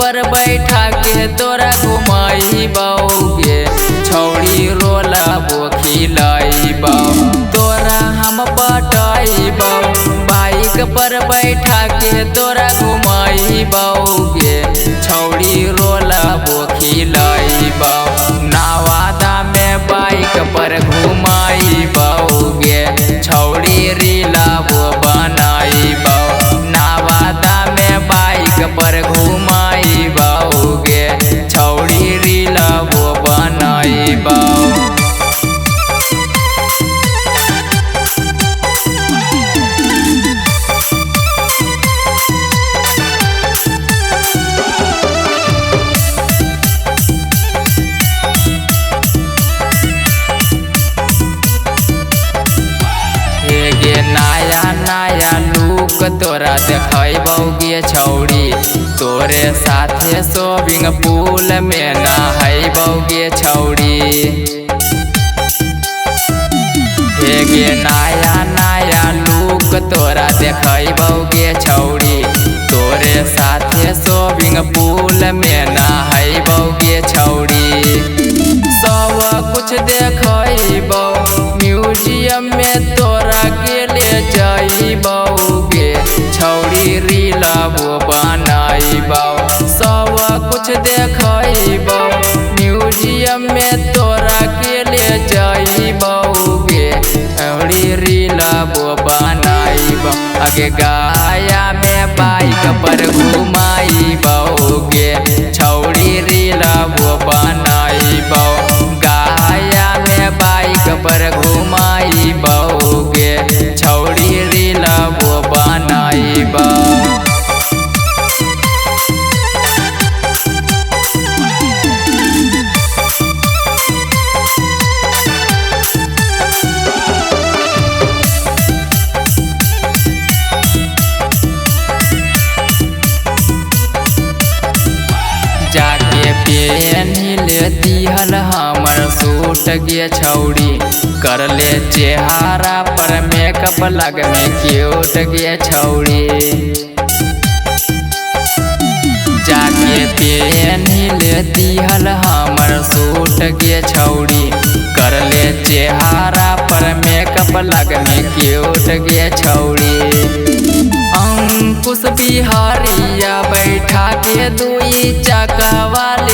पर बैठा के तोरा घुमाई बाऊगे छौड़ी रोला बोखिलाई बाऊ तोरा हम पटाई बाऊ बाइक पर बैठा के तोरा घुमाई बाऊगे छौड़ी रोला बोखिलाई बाऊ नवादा में बाइक पर घुमाई बाऊगे छौड़ी रीला वो बनाई बाऊ नवादा में बाइक पर घुमाई बाऊगे छौड़ी रीला वो बनाई बाऊ नया नया लुक तोरा देखबौगे छौड़ी तोरे साथे स्विमिंग पूल में नहाबौगे छौड़ी हेगे नया नया लुक तोरा देखबौगे छौड़ी तोरे साथे स्विमिंग पूल में नहाबौगे छौड़ी सब कुछ देखबौ म्यूजियम में तोरा के ले जाइबौगे छौड़ी रीला वो बनाइबौ सब कुछ देखबौ म्यूजियम में तोरा के ले जाइबौगे छौड़ी रीला वो बनाइबौ आगे गाया में बाइक पर घुमाइबौगे छौड़ी रीला वो बनाइबौ गाया में बाइक पर घुमाइबौगे छौड़ी रीला वो बनाइबौ जाके पेनिल दिहल हमर सूट गे छौड़ी कर ले चेहरा पर मेकअप लग में क्यूट गे छौड़ी जाके पेनिल दिहल हमर सूट गे छौड़ी कर ले चेहरा पर मेकअप लग में क्यूट गे छौड़ी अंकुश बिहारिया बैठा के दुई चक्का वाला